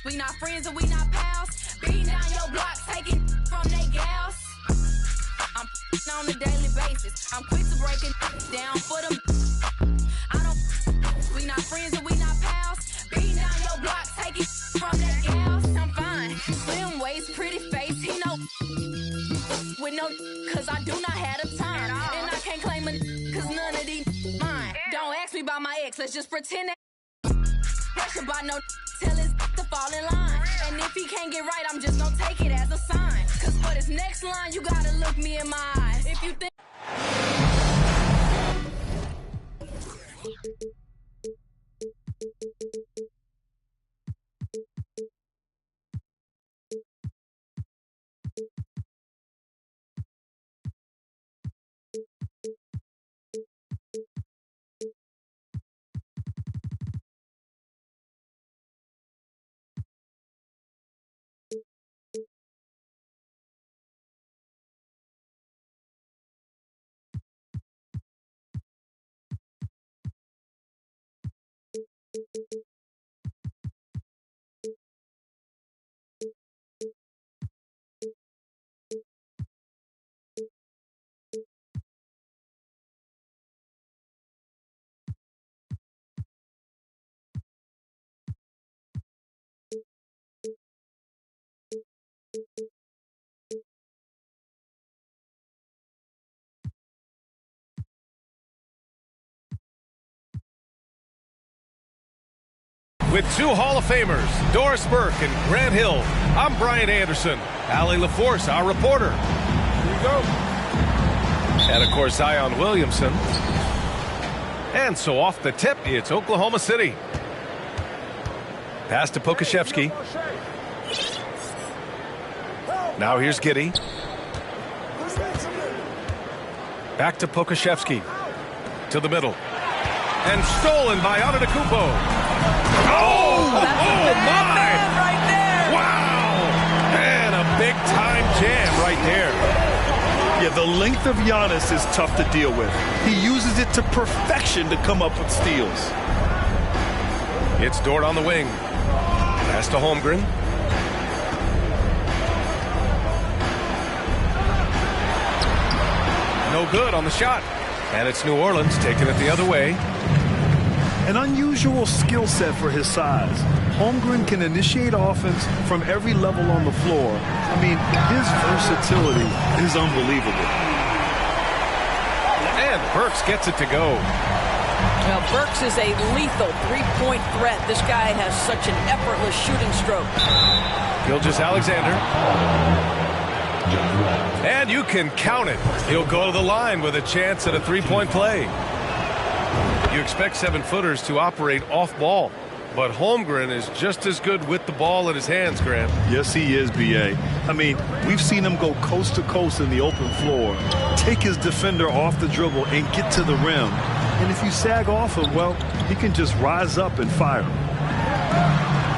We not friends and we not pals. Beating down your block, taking from they gals. I'm on a daily basis. I'm quick to break it down for them. I don't. We not friends and we not pals. Beating down your block, taking from they gals. I'm fine. Slim waist, pretty face. He know with no, cause I do not have the time. And I can't claim it, cause none of these mine. Don't ask me about my ex, let's just pretend that. Pressure by no, tell his to fall in line. And if he can't get right, I'm just gonna take it as a sign. Cause for this next line, you gotta look me in my eyes. If you think with two Hall of Famers, Doris Burke and Grant Hill, I'm Brian Anderson. Allie LaForce, our reporter. Here we go. And, of course, Zion Williamson. And so off the tip, it's Oklahoma City. Pass to Pokashevsky. Now here's Giddey. Back to Pokashevsky. To the middle. And stolen by Antetokounmpo. Oh, my! Right there. Wow! And a big-time jam right there. Yeah, the length of Giannis is tough to deal with. He uses it to perfection to come up with steals. It's Dort on the wing. Pass to Holmgren. No good on the shot. And it's New Orleans taking it the other way. An unusual skill set for his size. Holmgren can initiate offense from every level on the floor. I mean, his versatility is unbelievable. And Burks gets it to go. Well, Burks is a lethal three-point threat. This guy has such an effortless shooting stroke. Gilgeous-Alexander. And you can count it. He'll go to the line with a chance at a three-point play. You expect 7-footers to operate off ball, but Holmgren is just as good with the ball in his hands, Grant. Yes, he is, B.A. I mean, we've seen him go coast to coast in the open floor, take his defender off the dribble and get to the rim. And if you sag off him, well, he can just rise up and fire.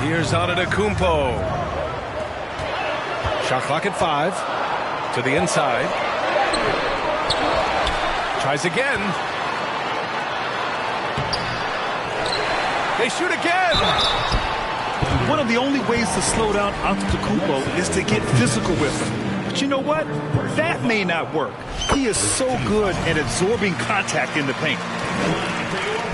Here's Antetokounmpo. Shot clock at 5. To the inside. Tries again. They shoot again. One of the only ways to slow down Antetokounmpo is to get physical with him. But you know what? That may not work. He is so good at absorbing contact in the paint.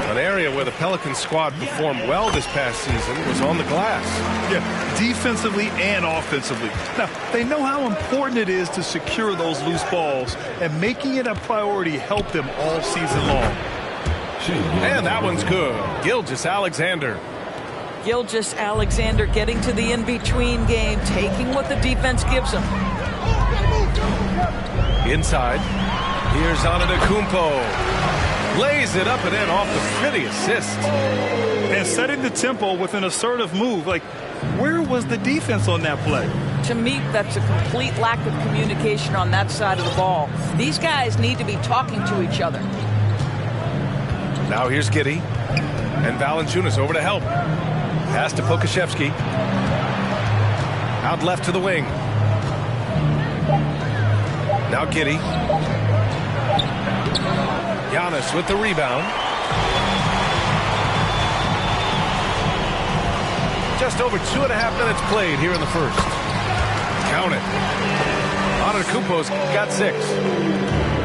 An area where the Pelicans squad performed well this past season was on the glass. Yeah, defensively and offensively. Now, they know how important it is to secure those loose balls, and making it a priority helped them all season long. And that one's good. Gilgeous-Alexander. Gilgeous-Alexander getting to the in-between game, taking what the defense gives him. Inside. Here's Antetokounmpo. Lays it up and in off the pretty assist. And setting the tempo with an assertive move. Like, where was the defense on that play? To me, that's a complete lack of communication on that side of the ball. These guys need to be talking to each other. Now here's Giddey. And Valanciunas over to help. Pass to Pokashevsky. Out left to the wing. Now Giddey. Giannis with the rebound. Just over 2.5 minutes played here in the first. Count it. Antetokounmpo's got 6.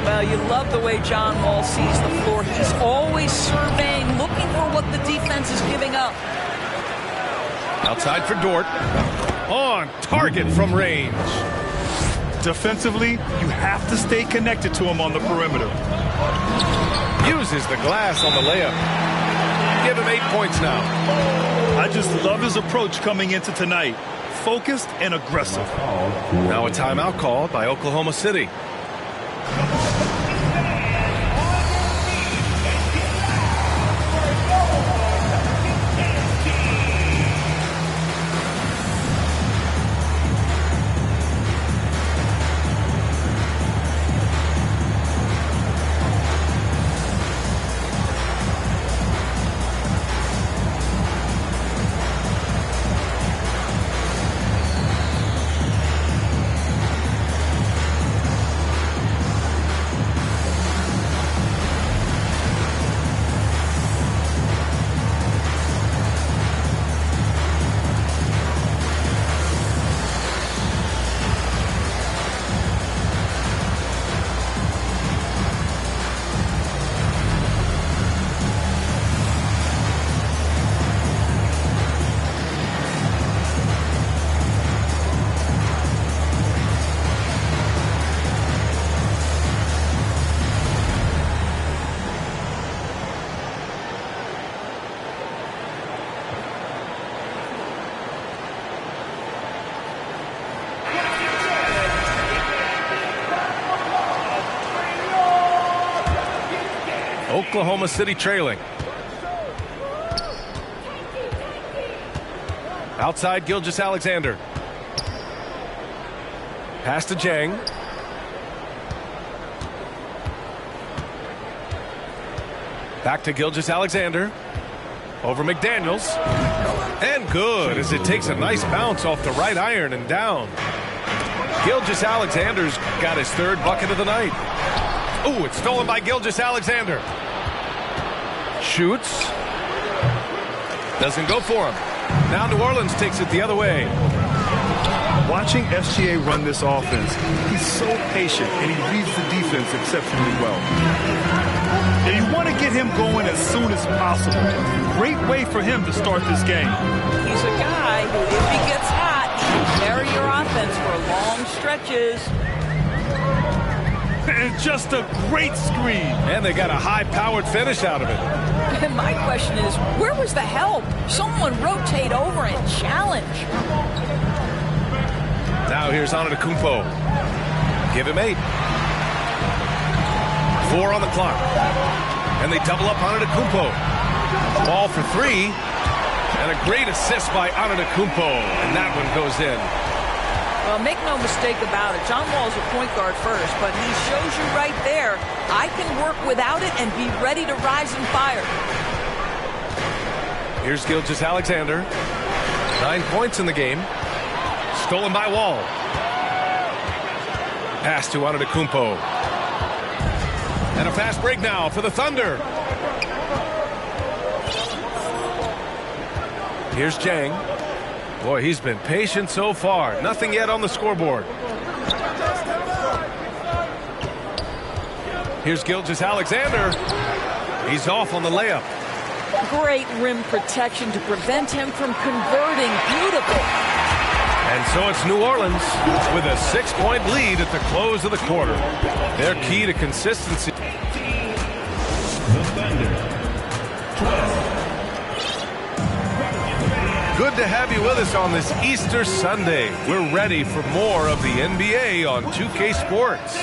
Well, you love the way John Wall sees the floor. He's always surveying, looking for what the defense is giving up. Outside for Dort. On target from range. Defensively, you have to stay connected to him on the perimeter. Uses the glass on the layup. Give him 8 points now. I just love his approach coming into tonight. Focused and aggressive. Now a timeout called by Oklahoma City. Oklahoma City trailing. Outside Gilgeous-Alexander. Pass to Jang. Back to Gilgeous-Alexander. Over McDaniels. And good as it takes a nice bounce off the right iron and down. Gilgeous-Alexander's got his 3rd bucket of the night. Ooh, it's stolen by Gilgeous-Alexander. Shoots. Doesn't go for him. Now New Orleans takes it the other way. Watching SGA run this offense, he's so patient and he reads the defense exceptionally well. And you want to get him going as soon as possible. Great way for him to start this game. He's a guy who, if he gets hot, he can carry your offense for long stretches. And just a great screen. And they got a high-powered finish out of it. And my question is, where was the help? Someone rotate over and challenge. Now here's Antetokounmpo. Give him 8. 4 on the clock. And they double up Antetokounmpo. Ball for 3. And a great assist by Antetokounmpo. And that one goes in. Well, make no mistake about it. John Wall's a point guard first, but he shows you right there, I can work without it and be ready to rise and fire. Here's Gilgeous-Alexander. 9 points in the game. Stolen by Wall. Pass to Antetokounmpo. And a fast break now for the Thunder. Here's Jang. Boy, he's been patient so far. Nothing yet on the scoreboard. Here's Gilgeous-Alexander. He's off on the layup. Great rim protection to prevent him from converting. Beautiful. And so it's New Orleans with a 6-point lead at the close of the quarter. Their key to consistency. Good to have you with us on this Easter Sunday. We're ready for more of the NBA on 2K Sports.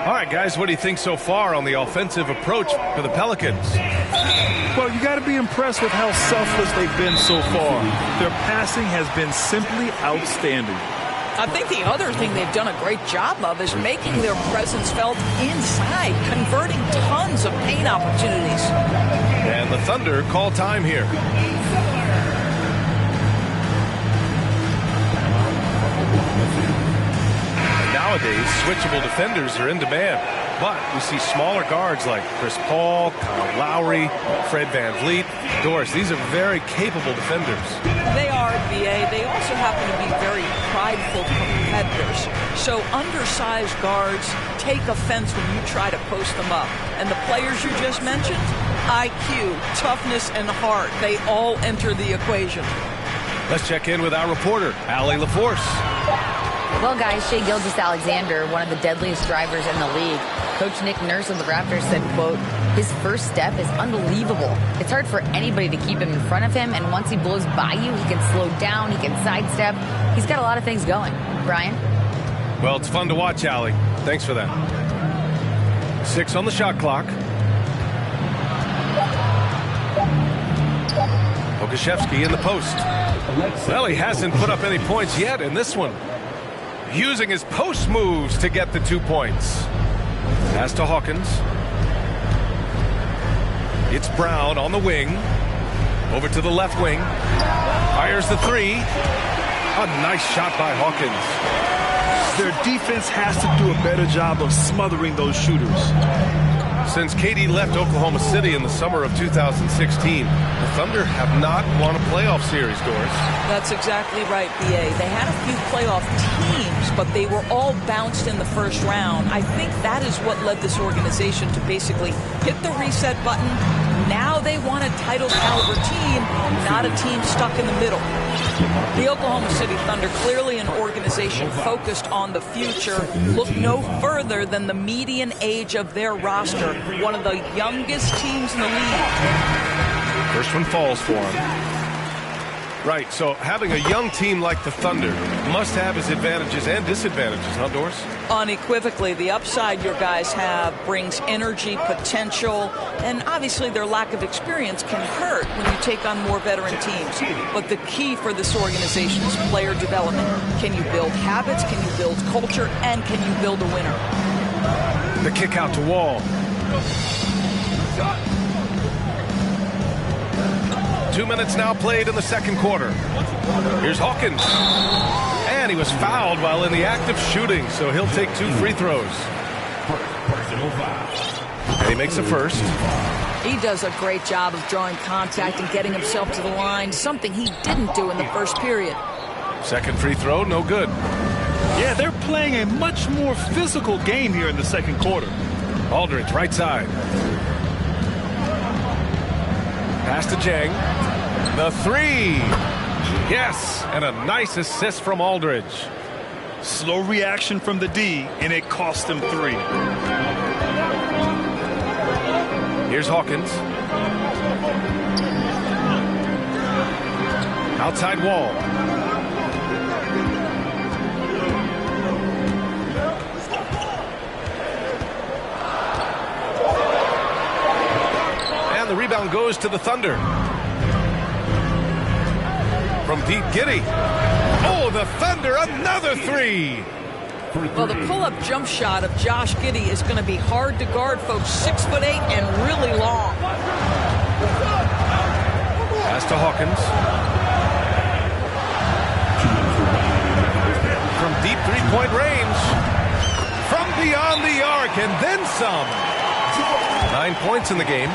All right, guys, what do you think so far on the offensive approach for the Pelicans? Well, you got to be impressed with how selfless they've been so far. Their passing has been simply outstanding. I think the other thing they've done a great job of is making their presence felt inside, converting tons of paint opportunities. And the Thunder call time here. Nowadays, switchable defenders are in demand. but we see smaller guards like Chris Paul, Kyle Lowry, Fred VanVleet, Doris. These are very capable defenders. They are, BA. They also happen to be very prideful competitors. So undersized guards take offense when you try to post them up. And the players you just mentioned, IQ, toughness, and heart, they all enter the equation. Let's check in with our reporter, Allie LaForce. Well, guys, Shai Gilgeous-Alexander, one of the deadliest drivers in the league. Coach Nick Nurse of the Raptors said, quote, his first step is unbelievable. It's hard for anybody to keep him in front of him, and once he blows by you, he can slow down, he can sidestep. He's got a lot of things going. Brian? Well, it's fun to watch, Allie. Thanks for that. 6 on the shot clock. Okashevsky in the post. Well, he hasn't put up any points yet in this one. Using his post moves to get the 2 points. Pass to Hawkins. It's Brown on the wing. Over to the left wing. Fires the 3. A nice shot by Hawkins. Their defense has to do a better job of smothering those shooters. Since KD left Oklahoma City in the summer of 2016, the Thunder have not won a playoff series, Doris. That's exactly right, BA. They had a few playoff teams, but they were all bounced in the first round. I think that is what led this organization to basically hit the reset button. Now they want a title caliber team, not a team stuck in the middle. The Oklahoma City Thunder, clearly an organization focused on the future. Look no further than the median age of their roster. One of the youngest teams in the league. First one falls for him. Right, so having a young team like the Thunder must have its advantages and disadvantages, huh, Doris? Unequivocally, the upside your guys have brings energy, potential, and obviously their lack of experience can hurt when you take on more veteran teams. But the key for this organization is player development. Can you build habits? Can you build culture? And can you build a winner? The kick out to Wall. 2 minutes now played in the second quarter. Here's Hawkins. And he was fouled while in the act of shooting, so he'll take 2 free throws. And he makes the first. He does a great job of drawing contact and getting himself to the line, something he didn't do in the first period. Second free throw, no good. Yeah, they're playing a much more physical game here in the second quarter. Aldridge, right side. Pass to Jang. The 3. Yes, and a nice assist from Aldridge. Slow reaction from the D, and it cost them 3. Here's Hawkins. Outside Wall. And the rebound goes to the Thunder. From deep, Giddey. Oh, the Thunder, another 3. Well, the pull-up jump shot of Josh Giddey is going to be hard to guard, folks. 6'8" and really long. Pass to Hawkins. From deep three-point range. From beyond the arc, and then some. 9 points in the game.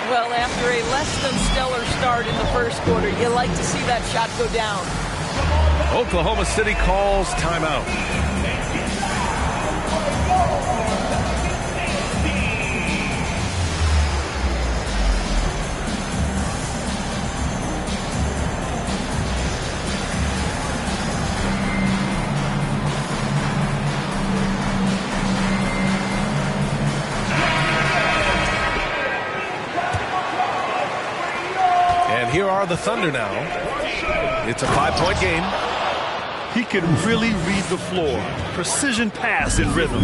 Well, after a less than stellar start in the first quarter, you like to see that shot go down. Oklahoma City calls timeout. Here are the Thunder now. It's a 5-point game. He can really read the floor. Precision pass in rhythm.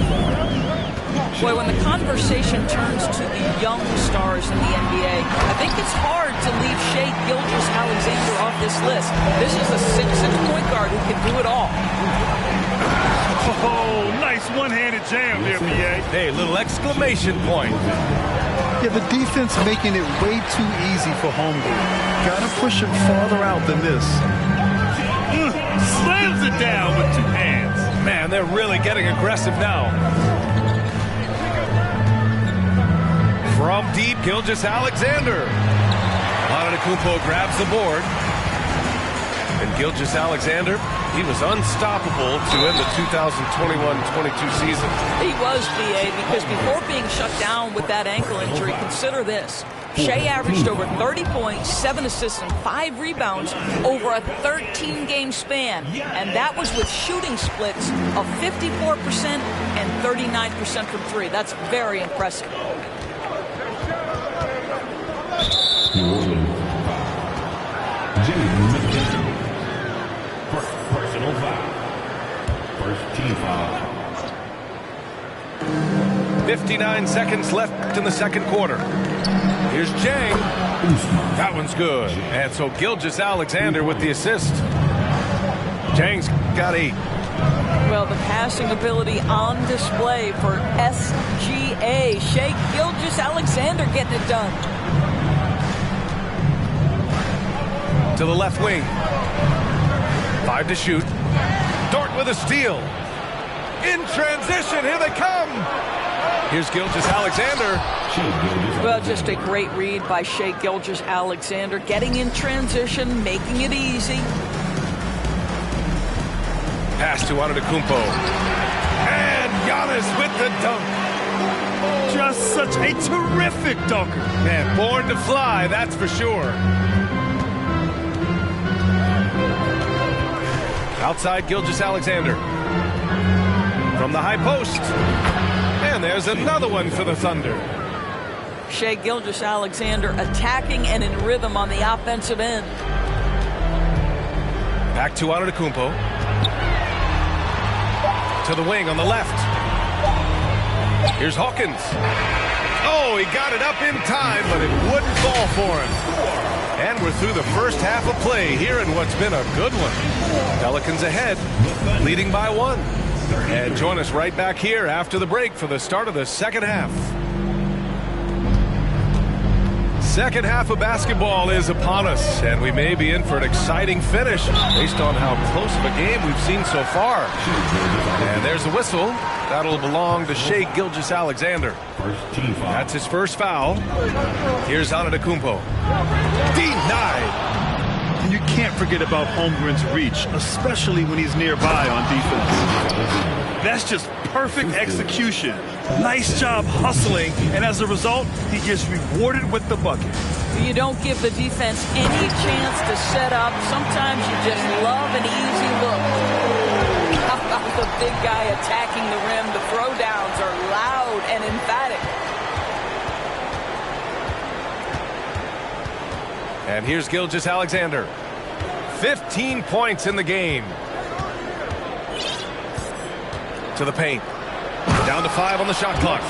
Boy, when the conversation turns to the young stars in the NBA, I think it's hard to leave Shai Gilgeous-Alexander off this list. This is a 6'6" point guard who can do it all. Oh, nice one-handed jam there, BA. Hey, little exclamation point. Yeah, the defense making it way too easy for home group. Gotta push him farther out than this. Slams it down with 2 hands. Man, they're really getting aggressive now. From deep, Gilgeous-Alexander. Antetokounmpo grabs the board. And Gilgeous-Alexander, he was unstoppable to end the 2021-22 season. He was, BA, because before being shut down with that ankle injury, consider this. Shea averaged over 30 points, 7 assists, and 5 rebounds over a 13-game span. And that was with shooting splits of 54% and 39% from 3. That's very impressive. Personal foul. First team foul. 59 seconds left in the second quarter. Here's Jang. That one's good. And so Gilgeous-Alexander with the assist. Jang's got 8. Well, the passing ability on display for SGA. Shea Gilgeous-Alexander getting it done. To the left wing. 5 to shoot. Dort with a steal. In transition, here they come. Here's Gilgeous-Alexander. Well, just a great read by Shea Gilgeous-Alexander. Getting in transition, making it easy. Pass to Antetokounmpo. And Giannis with the dunk. Just such a terrific dunker. Man, born to fly, that's for sure. Outside Gilgeous-Alexander. From the high post. And there's another one for the Thunder. Shea Gilgeous-Alexander attacking and in rhythm on the offensive end. Back to Antetokounmpo. To the wing on the left. Here's Hawkins. Oh, he got it up in time, but it wouldn't fall for him. And we're through the first half of play here in what's been a good one. Pelicans ahead, leading by 1. And join us right back here after the break for the start of the second half. Second half of basketball is upon us, and we may be in for an exciting finish based on how close of a game we've seen so far. And there's the whistle. That'll belong to Shea Gilgeous-Alexander. That's his first foul. Here's Antetokounmpo. Denied. And you can't forget about Holmgren's reach, especially when he's nearby on defense. That's just perfect execution. Nice job hustling, and as a result, he gets rewarded with the bucket. You don't give the defense any chance to set up. Sometimes you just love an easy look. How about the big guy attacking the rim? The throwdowns are loud and emphatic. And here's Gilgeous-Alexander. 15 points in the game. To the paint. Down to 5 on the shot clock.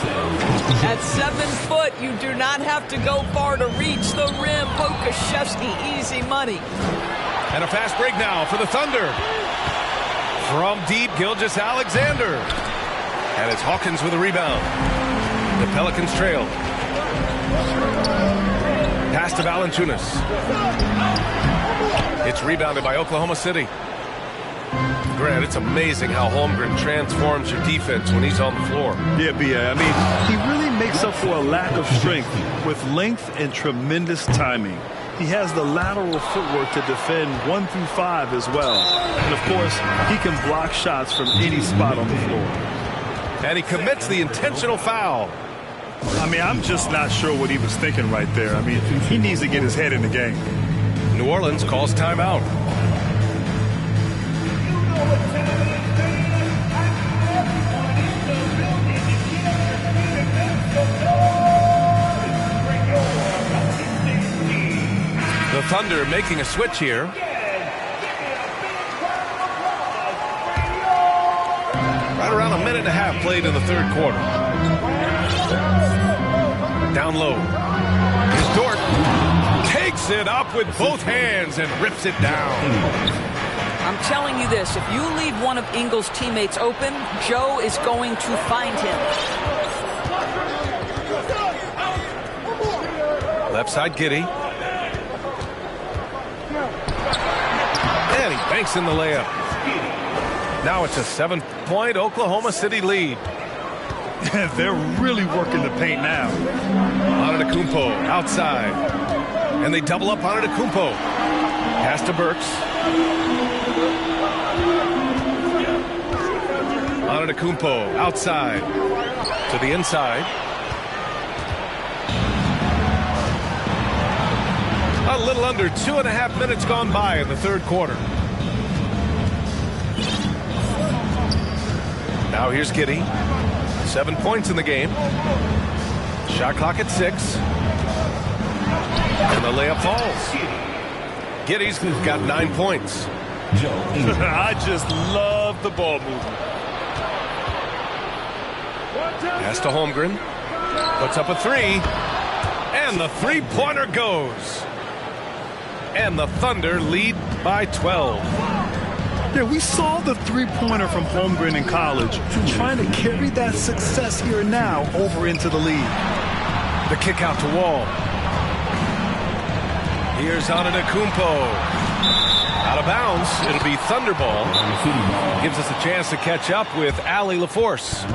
At 7 foot, you do not have to go far to reach the rim. Pokashevsky, easy money. And a fast break now for the Thunder. From deep, Gilgeous-Alexander. And it's Hawkins with a rebound. The Pelicans trail. Pass to Valanciunas. It's rebounded by Oklahoma City. Grant, it's amazing how Holmgren transforms your defense when he's on the floor. Yeah, B.A. I mean, he really makes up for a lack of strength with length and tremendous timing. He has the lateral footwork to defend 1 through 5 as well. And, of course, he can block shots from any spot on the floor. And he commits the intentional foul. I mean, I'm just not sure what he was thinking right there. I mean, he needs to get his head in the game. New Orleans calls timeout. The Thunder making a switch here. Right around a minute and a half played in the third quarter. Down low. Here's Dort. Takes it up with both hands and rips it down. I'm telling you this, if you leave one of Ingles' teammates open, Joe is going to find him. Left side, Giddey. And he banks in the layup. Now it's a 7-point Oklahoma City lead. They're really working the paint now. Antetokounmpo outside. And they double up on Antetokounmpo. Pass to Burks. Antetokounmpo outside to the inside. A little under 2.5 minutes gone by in the third quarter. Now here's Giddey. 7 points in the game. Shot clock at 6. And the layup falls. Giddey's got 9 points. I just love the ball movement. Pass to Holmgren. Puts up a 3. And the three-pointer goes. And the Thunder lead by 12. Yeah, we saw the three-pointer from Holmgren in college, trying to carry that success here and now over into the league. The kick out to Wall. Here's Antetokounmpo. Out of bounds. It'll be Thunderball. Gives us a chance to catch up with Allie LaForce.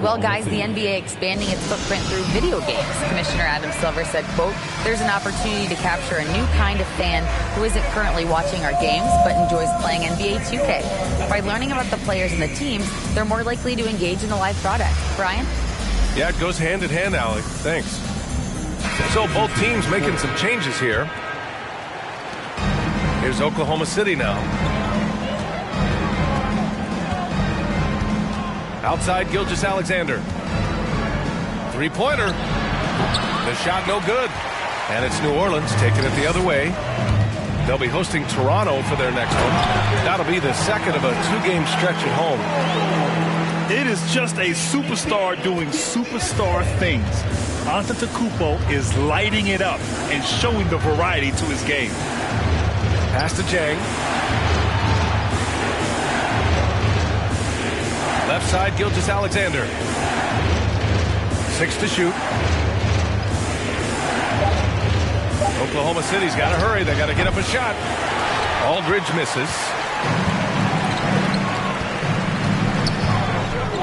Well, guys, the NBA expanding its footprint through video games. Commissioner Adam Silver said, quote, there's an opportunity to capture a new kind of fan who isn't currently watching our games but enjoys playing NBA 2K. By learning about the players and the teams, they're more likely to engage in the live product. Brian? Yeah, it goes hand in hand, Allie. Thanks. So both teams making some changes here. Here's Oklahoma City now. Outside Gilgeous-Alexander. Three-pointer. The shot no good. And it's New Orleans taking it the other way. They'll be hosting Toronto for their next one. That'll be the second of a two-game stretch at home. It is just a superstar doing superstar things. Antetokounmpo is lighting it up and showing the variety to his game. Pass to Jang. Left side, Gilgeous-Alexander. 6 to shoot. Oklahoma City's got to hurry. They got to get up a shot. Aldridge misses.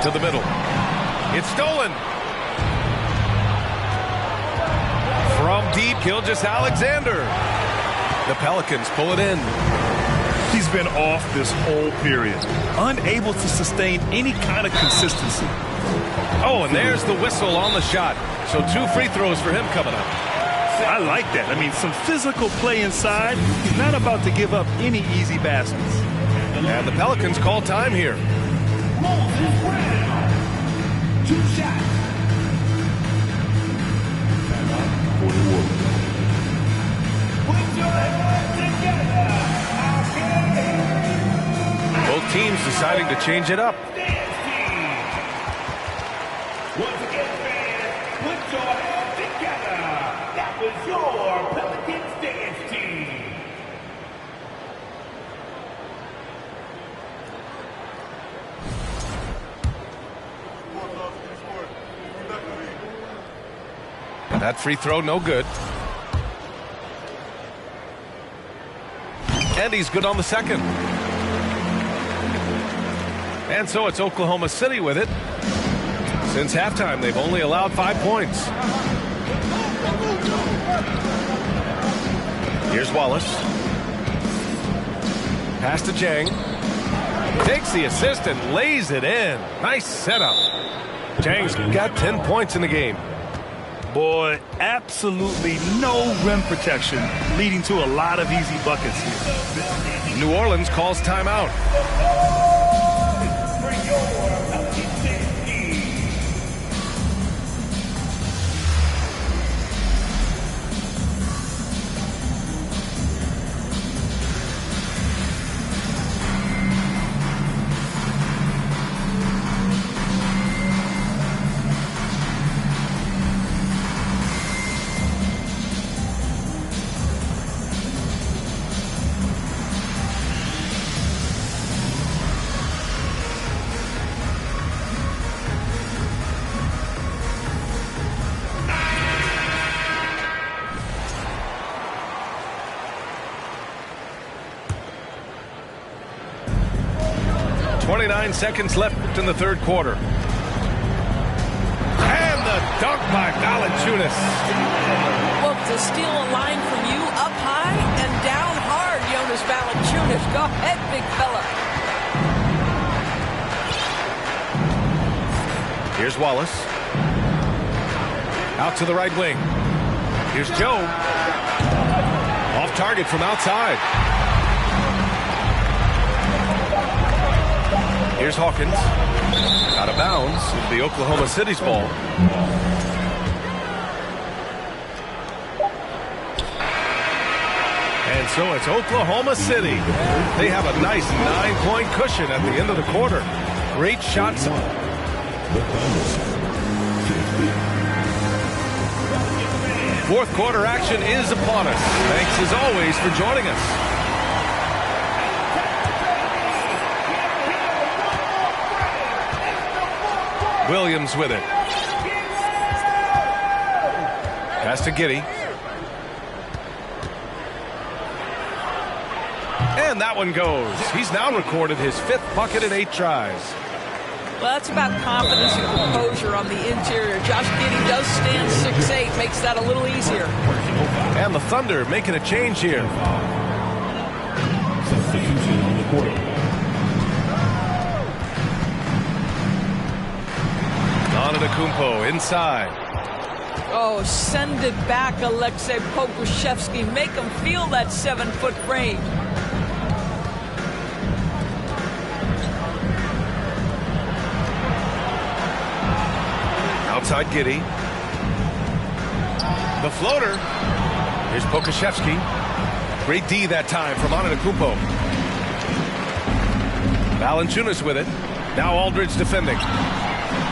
To the middle. It's stolen. From deep, Gilgeous-Alexander. The Pelicans pull it in. He's been off this whole period, unable to sustain any kind of consistency. Oh, and there's the whistle on the shot. So 2 free throws for him coming up. I like that. I mean, some physical play inside. He's not about to give up any easy baskets. And the Pelicans call time here. 2 shots. Both teams deciding to change it up. Once again, fans, put your hands together. That was your Pelicans dance team. And that free throw no good. And he's good on the second. And so it's Oklahoma City with it. Since halftime, they've only allowed 5 points. Here's Wallace. Pass to Jang. Takes the assist and lays it in. Nice setup. Jang's got 10 points in the game. Boy, absolutely no rim protection, leading to a lot of easy buckets here. New Orleans calls timeout. .29 seconds left in the third quarter. dunk by Valanciunas. Look, to steal a line from you up high and down hard, Jonas Valanciunas. Go ahead, big fella. Here's Wallace. Out to the right wing. Here's Joe. Off target from outside. Here's Hawkins. Out of bounds. It'll be Oklahoma City's ball. And so it's Oklahoma City. They have a nice 9-point cushion at the end of the quarter. Great shots. Fourth quarter action is upon us. Thanks as always for joining us. Williams with it. Pass to Giddey. And that one goes. He's now recorded his 5th bucket in 8 tries. Well, that's about confidence and composure on the interior. Josh Giddey does stand 6'8", makes that a little easier. And the Thunder making a change here. Substitution on the court. Antetokounmpo inside. Oh, send it back, Aleksej Pokusevski. Make him feel that 7-foot range. Outside Giddey. The floater. Here's Pokusevski. Great D that time from Antetokounmpo. Valanciunas with it. Now Aldridge defending.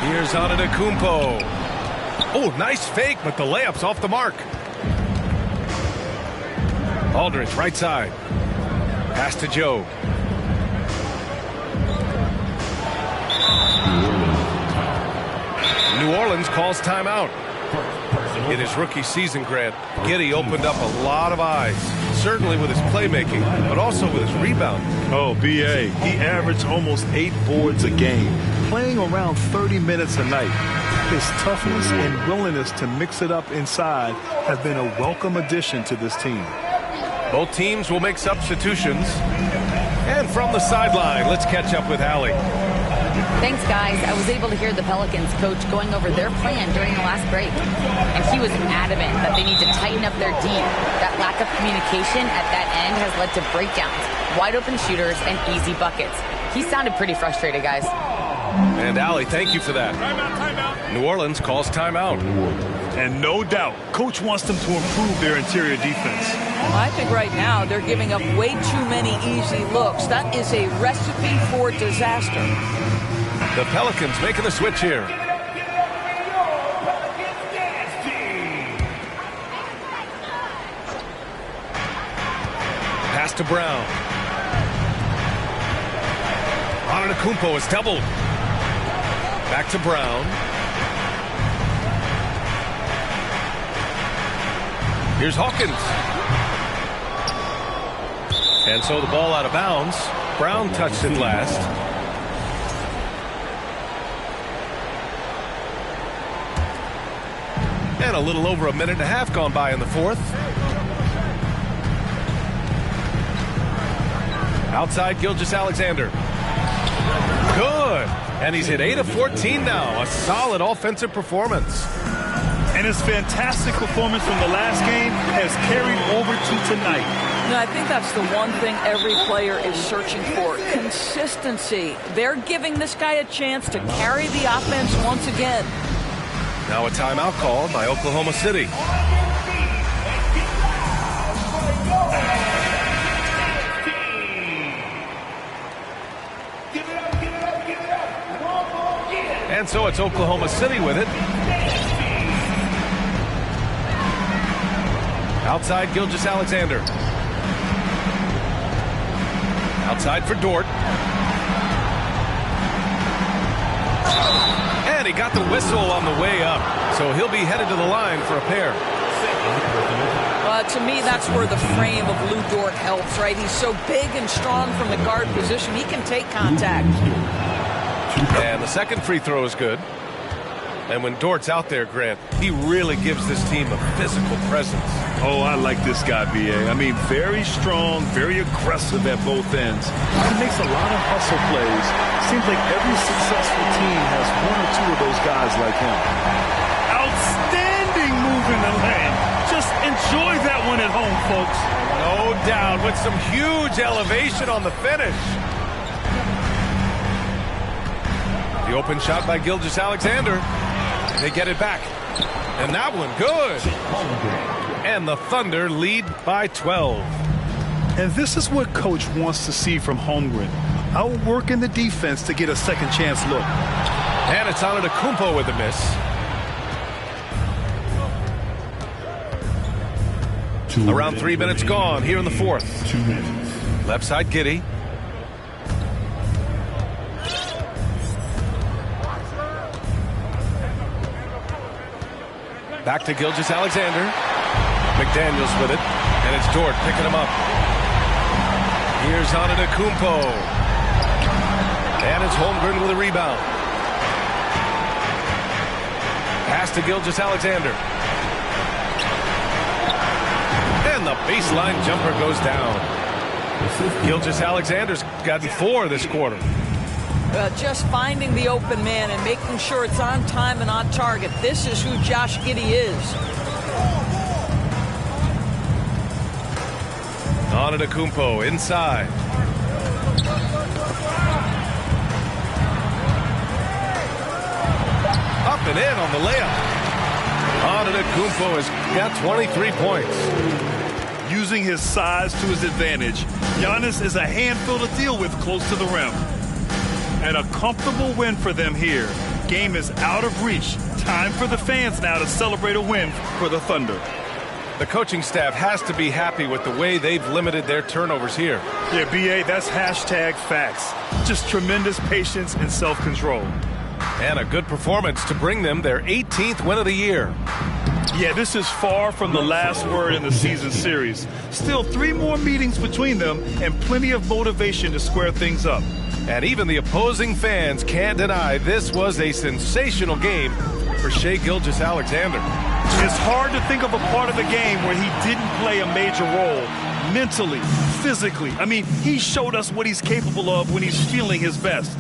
Here's Antetokounmpo. Oh, nice fake, but the layup's off the mark. Aldridge, right side. Pass to Joe. New Orleans calls timeout. In his rookie season, Grant, Giddey opened up a lot of eyes, certainly with his playmaking, but also with his rebound. Oh, B.A., he averaged almost 8 boards a game, playing around 30 minutes a night. His toughness and willingness to mix it up inside have been a welcome addition to this team. Both teams will make substitutions. And from the sideline, let's catch up with Allie. Thanks, guys. I was able to hear the Pelicans coach going over their plan during the last break. And he was adamant that they need to tighten up their D. That lack of communication at that end has led to breakdowns, wide open shooters, and easy buckets. He sounded pretty frustrated, guys. And Allie, thank you for that. Timeout. New Orleans calls timeout. And no doubt, coach wants them to improve their interior defense. I think right now they're giving up way too many easy looks. That is a recipe for disaster. The Pelicans making the switch here. Pass to Brown. Antetokounmpo is doubled. Back to Brown. Here's Hawkins. And so the ball out of bounds. Brown touched it last. And a little over a minute and a half gone by in the fourth. Outside Gilgeous-Alexander. Good. And he's hit 8 of 14 now. A solid offensive performance. And his fantastic performance from the last game has carried over to tonight. I think that's the one thing every player is searching for. Consistency. They're giving this guy a chance to carry the offense once again. Now a timeout called by Oklahoma City. And so it's Oklahoma City with it. Outside Gilgeous-Alexander. Outside for Dort. And he got the whistle on the way up. So he'll be headed to the line for a pair. To me, that's where the frame of Lou Dort helps, right? He's so big and strong from the guard position. He can take contact. And the second free throw is good. And when Dort's out there, Grant, he really gives this team a physical presence. Oh, I like this guy, B.A. I mean, very strong, very aggressive at both ends. He makes a lot of hustle plays. Seems like every successful team has one or two of those guys like him. Outstanding move in the lane. Just enjoy that one at home, folks. No doubt, with some huge elevation on the finish. The open shot by Gilgeous-Alexander. They get it back. And that one good. And the Thunder lead by 12. And this is what Coach wants to see from Holmgren. Outworking the defense to get a second chance look. And it's Antetokounmpo with a miss. Around 3 minutes gone here in the fourth. 2 minutes. Left side, Giddey. Back to Gilgeous-Alexander. McDaniels with it. And it's Dort picking him up. Here's Antetokounmpo. And it's Holmgren with a rebound. Pass to Gilgeous-Alexander. And the baseline jumper goes down. Gilgeous-Alexander's gotten 4 this quarter. Just finding the open man and making sure it's on time and on target. This is who Josh Giddey is. Antetokounmpo inside. Up and in on the layup. Antetokounmpo has got 23 points. Using his size to his advantage, Giannis is a handful to deal with close to the rim. And a comfortable win for them here. Game is out of reach. Time for the fans now to celebrate a win for the Thunder. The coaching staff has to be happy with the way they've limited their turnovers here. Yeah, B.A., that's hashtag facts. Just tremendous patience and self-control. And a good performance to bring them their 18th win of the year. Yeah, this is far from the last word in the season series. Still 3 more meetings between them and plenty of motivation to square things up. And even the opposing fans can't deny this was a sensational game for Shai Gilgeous-Alexander. It's hard to think of a part of the game where he didn't play a major role. Mentally, physically. I mean, he showed us what he's capable of when he's feeling his best.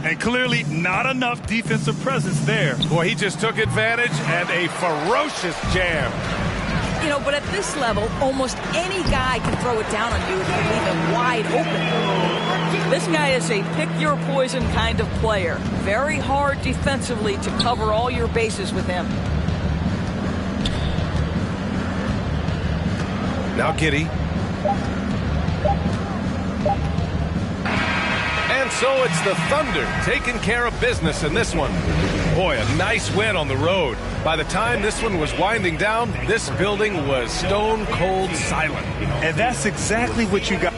And clearly not enough defensive presence there. Boy, he just took advantage and a ferocious jam. You know, but at this level, almost any guy can throw it down on you and leave him wide open. This guy is a pick-your-poison kind of player. Very hard defensively to cover all your bases with him. Now Giddey. And so it's the Thunder taking care of business in this one. Boy, a nice win on the road. By the time this one was winding down, this building was stone cold silent. And that's exactly what you got.